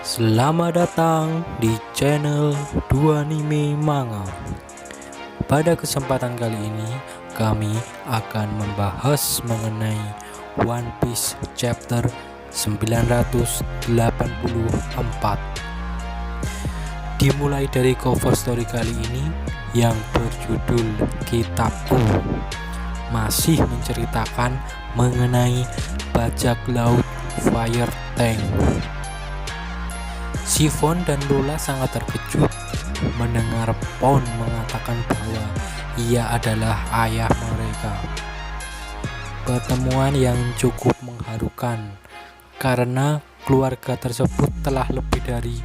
Selamat datang di channel 2Anime Manga. Pada kesempatan kali ini kami akan membahas mengenai One Piece chapter 984. Dimulai dari cover story kali ini yang berjudul Kitabku, masih menceritakan mengenai bajak laut Fire Tank. Chiffon dan Lola sangat terkejut mendengar Pound mengatakan bahwa ia adalah ayah mereka. Pertemuan yang cukup mengharukan karena keluarga tersebut telah lebih dari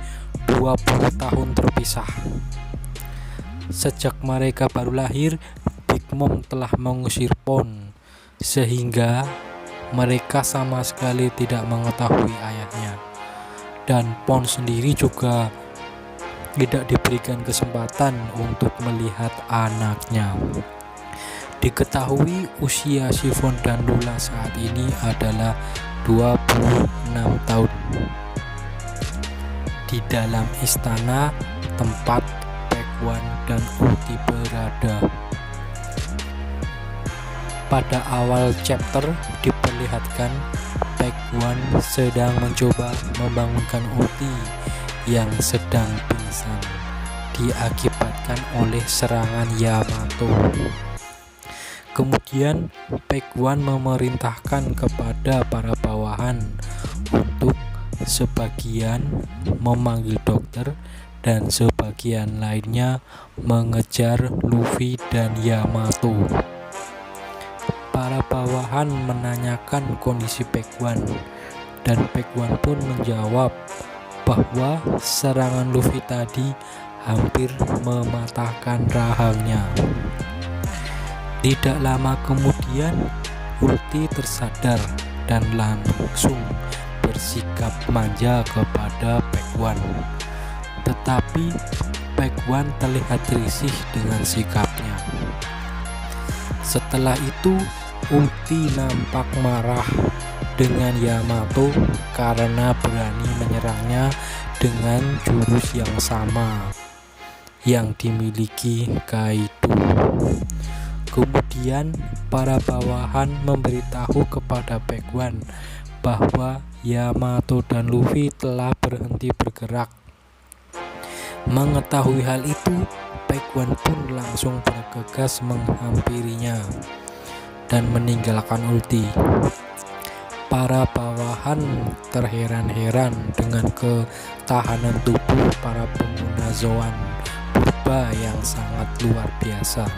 20 tahun terpisah. Sejak mereka baru lahir, Big Mom telah mengusir Pound sehingga mereka sama sekali tidak mengetahui ayahnya. Dan Pound sendiri juga tidak diberikan kesempatan untuk melihat anaknya. Diketahui usia Chiffon dan Lola saat ini adalah 26 tahun. Di dalam istana tempat Pac-One dan Ulti berada. Pada awal chapter diperlihatkan Pac-One sedang mencoba membangunkan Ulti yang sedang pingsan diakibatkan oleh serangan Yamato. Kemudian Pac-One memerintahkan kepada para bawahan untuk sebagian memanggil dokter dan sebagian lainnya mengejar Luffy dan Yamato. Para bawahan menanyakan kondisi Pac-One dan Pac-One pun menjawab bahwa serangan Luffy tadi hampir mematahkan rahangnya. Tidak lama kemudian Ulti tersadar dan langsung bersikap manja kepada Pac-One. Tetapi Pac-One terlihat risih dengan sikapnya. Setelah itu Ulti nampak marah dengan Yamato karena berani menyerangnya dengan jurus yang sama yang dimiliki Kaido. Kemudian para bawahan memberitahu kepada Pac-One bahwa Yamato dan Luffy telah berhenti bergerak. Mengetahui hal itu, Pac-One pun langsung bergegas menghampirinya dan meninggalkan Ulti. Para bawahan terheran-heran dengan ketahanan tubuh para pengguna Zoan purba yang sangat luar biasa.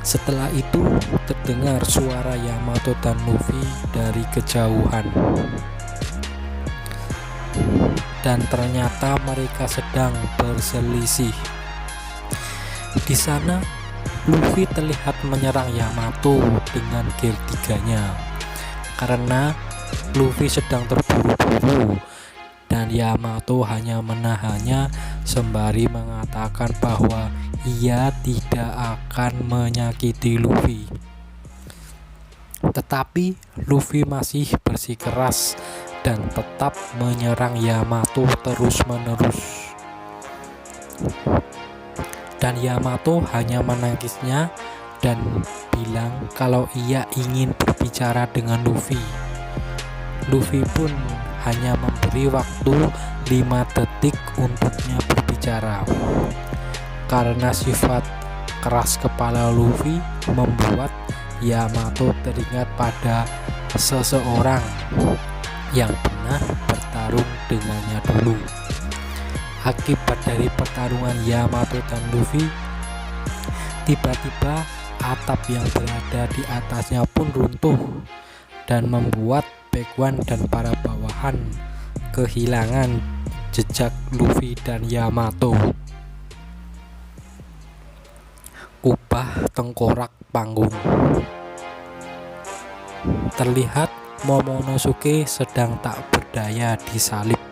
Setelah itu terdengar suara Yamato dan Luffy dari kejauhan. Dan ternyata mereka sedang berselisih. Di sana Luffy terlihat menyerang Yamato dengan gear 3-nya karena Luffy sedang terburu-buru dan Yamato hanya menahannya sembari mengatakan bahwa ia tidak akan menyakiti Luffy. Tetapi Luffy masih bersikeras dan tetap menyerang Yamato terus-menerus. Dan Yamato hanya menangisnya dan bilang kalau ia ingin berbicara dengan Luffy. Luffy pun hanya memberi waktu 5 detik untuknya berbicara. Karena sifat keras kepala Luffy membuat Yamato teringat pada seseorang yang pernah bertarung dengannya dulu. Akibat dari pertarungan Yamato dan Luffy, tiba-tiba atap yang berada di atasnya pun runtuh dan membuat Pac-One dan para bawahan kehilangan jejak Luffy dan Yamato. Ubah tengkorak panggung. Terlihat Momonosuke sedang tak berdaya disalib.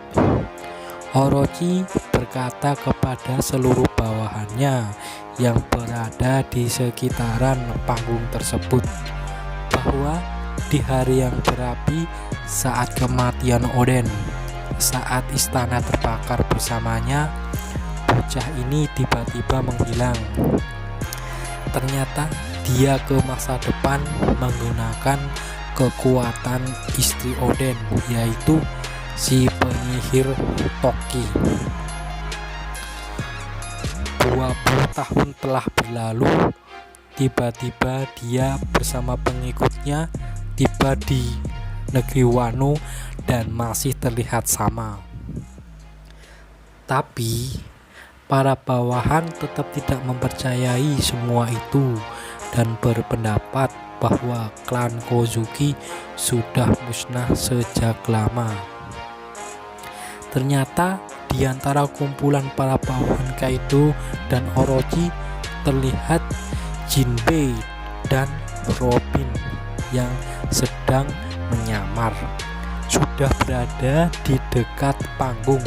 Orochi berkata kepada seluruh bawahannya yang berada di sekitaran panggung tersebut bahwa di hari yang berapi saat kematian Oden, saat istana terbakar bersamanya, bocah ini tiba-tiba menghilang. Ternyata dia ke masa depan menggunakan kekuatan istri Odin, yaitu si penyihir Toki. 20 tahun telah berlalu, tiba-tiba dia bersama pengikutnya tiba di negeri Wano dan masih terlihat sama. Tapi para bawahan tetap tidak mempercayai semua itu dan berpendapat bahwa klan Kozuki sudah musnah sejak lama. Ternyata di antara kumpulan para bawahan Kaido dan Orochi terlihat Jinbei dan Robin yang sedang menyamar, sudah berada di dekat panggung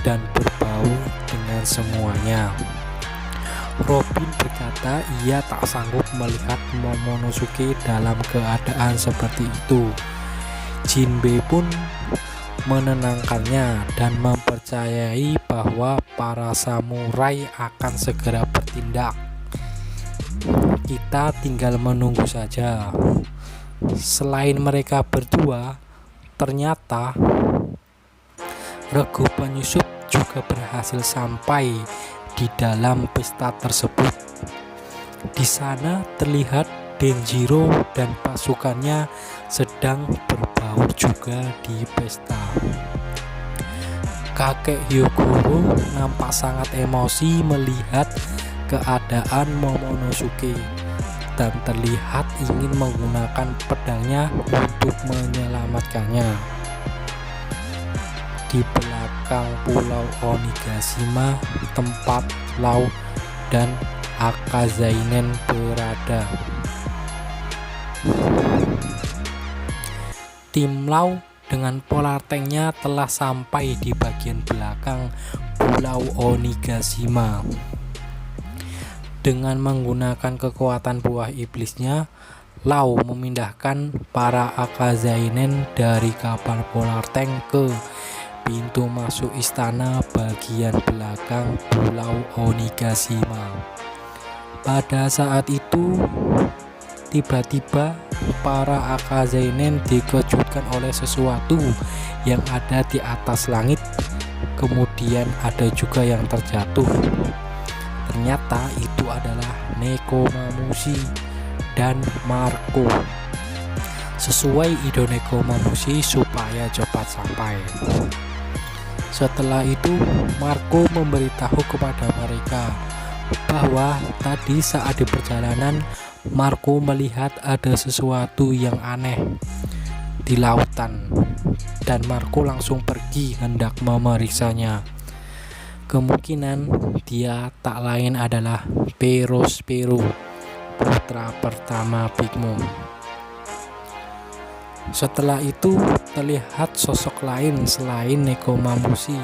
dan berbau dengan semuanya. Robin berkata ia tak sanggup melihat Momonosuke dalam keadaan seperti itu. Jinbei pun menenangkannya dan mempercayai bahwa para samurai akan segera bertindak. Kita tinggal menunggu saja. Selain mereka berdua, ternyata regu penyusup juga berhasil sampai di dalam pesta tersebut. Di sana terlihat Denjiro dan pasukannya sedang berbaur juga di pesta. Kakek Hyogoro nampak sangat emosi melihat keadaan Momonosuke dan terlihat ingin menggunakan pedangnya untuk menyelamatkannya. Di belakang pulau Onigashima, tempat Law dan Akazainen berada, tim Law dengan polar tanknya telah sampai di bagian belakang pulau Onigashima. Dengan menggunakan kekuatan buah iblisnya, Law memindahkan para Akazainen dari kapal polar tank ke pintu masuk istana bagian belakang pulau Onigashima. Pada saat itu, tiba-tiba para Akazainen dikejutkan oleh sesuatu yang ada di atas langit. Kemudian ada juga yang terjatuh. Ternyata itu adalah Nekomamushi dan Marco. Sesuai ide Nekomamushi supaya cepat sampai. Setelah itu Marco memberitahu kepada mereka bahwa tadi saat di perjalanan Marco melihat ada sesuatu yang aneh di lautan dan Marco langsung pergi hendak memeriksanya. Kemungkinan dia tak lain adalah Perospero, putra pertama Big Mom. Setelah itu terlihat sosok lain selain Nekomamushi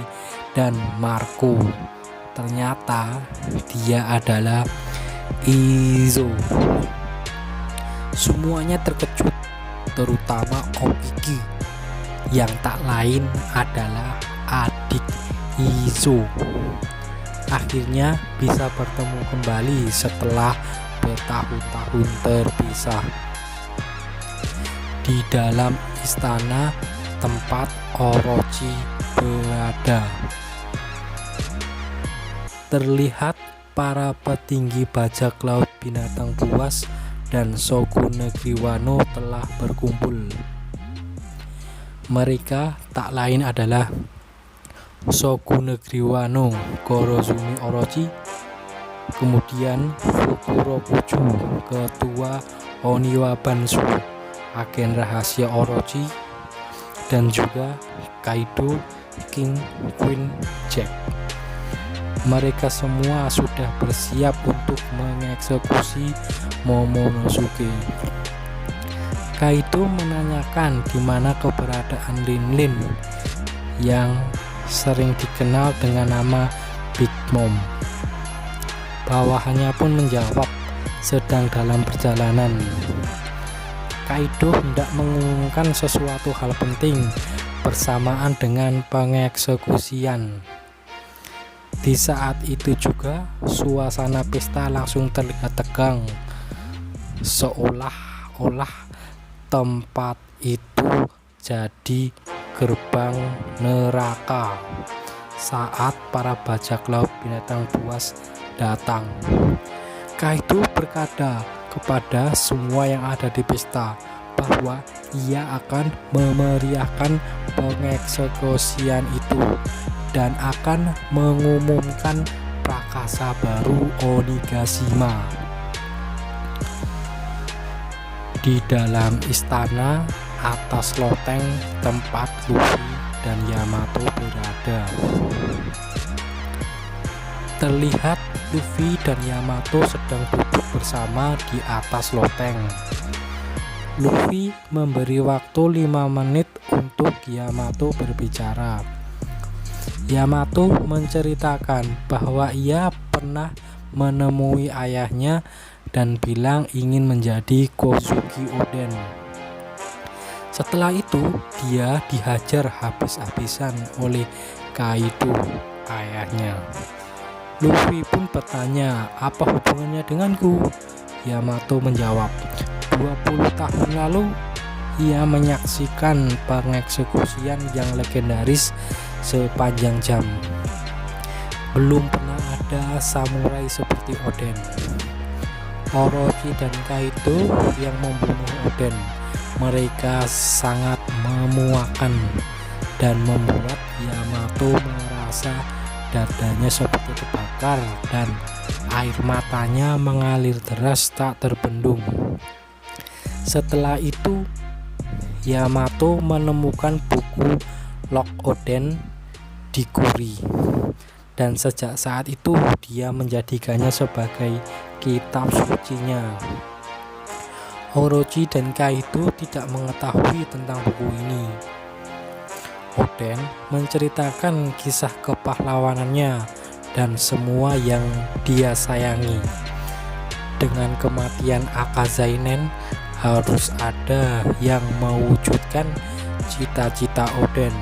dan Marco. Ternyata dia adalah Izo. Semuanya terkejut, terutama Okiki yang tak lain adalah adik Izo. Akhirnya bisa bertemu kembali setelah bertahun-tahun terpisah. Di dalam istana tempat Orochi berada, terlihat para petinggi bajak laut binatang buas dan Shogun negeri Wano telah berkumpul. Mereka tak lain adalah Shogun negeri Wano Gorozumi Orochi, kemudian Fukurokuju, ketua Oniwa Banshu, agen rahasia Orochi, dan juga Kaido, King, Queen, Jack. Mereka semua sudah bersiap untuk mengeksekusi Momonosuke. Kaido menanyakan di mana keberadaan Lin Lin yang sering dikenal dengan nama Big Mom. Bawahannya pun menjawab sedang dalam perjalanan. Kaido hendak mengumumkan sesuatu hal penting bersamaan dengan pengeksekusian. Di saat itu juga suasana pesta langsung terlihat tegang, seolah-olah tempat itu jadi gerbang neraka saat para bajak laut binatang buas datang. Kaido berkata kepada semua yang ada di pesta bahwa ia akan memeriahkan pengeksekusian itu dan akan mengumumkan prakasa baru Onigashima. Di dalam istana atas loteng tempat Luffy dan Yamato berada, terlihat Luffy dan Yamato sedang duduk bersama di atas loteng. Luffy memberi waktu 5 menit untuk Yamato berbicara. Yamato menceritakan bahwa ia pernah menemui ayahnya dan bilang ingin menjadi Kozuki Oden. Setelah itu dia dihajar habis-habisan oleh Kaido, ayahnya. Luffy pun bertanya, apa hubungannya denganku? Yamato menjawab, 20 tahun lalu ia menyaksikan pengeksekusian yang legendaris sepanjang jam. Belum pernah ada samurai seperti Oden. Orochi dan Kaido yang membunuh Oden. Mereka sangat memuakan dan membuat Yamato merasa dadanya seperti terbakar dan air matanya mengalir deras tak terbendung. Setelah itu Yamato menemukan buku Log Oden di Kuri, dan sejak saat itu dia menjadikannya sebagai kitab sucinya. Orochi dan Kaido tidak mengetahui tentang buku ini. Oden menceritakan kisah kepahlawanannya dan semua yang dia sayangi. Dengan kematian Akazainen, harus ada yang mewujudkan cita-cita Oden.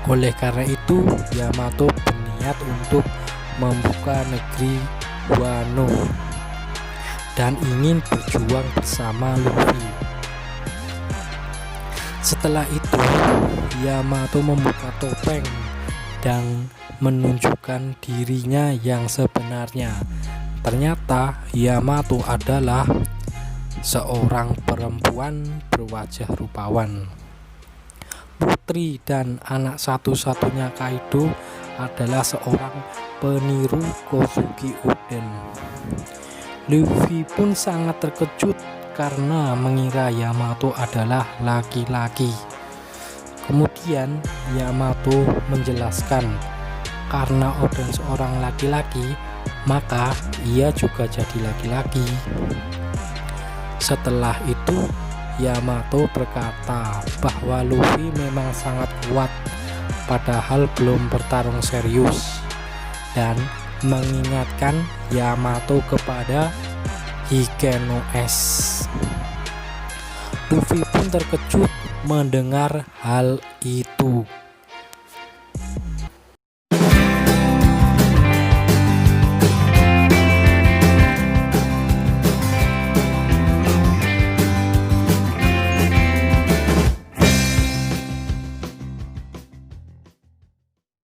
Oleh karena itu, Yamato berniat untuk membuka negeri Wano dan ingin berjuang bersama Luffy. Setelah itu, Yamato membuka topeng dan menunjukkan dirinya yang sebenarnya. Ternyata Yamato adalah seorang perempuan berwajah rupawan. Putri dan anak satu-satunya Kaido adalah seorang peniru Kozuki Oden. Luffy pun sangat terkejut karena mengira Yamato adalah laki-laki. Kemudian Yamato menjelaskan, karena Oden seorang laki-laki, maka ia juga jadi laki-laki. Setelah itu Yamato berkata bahwa Luffy memang sangat kuat padahal belum bertarung serius, dan mengingatkan Yamato kepada Hikeno S. Luffy pun terkejut mendengar hal itu.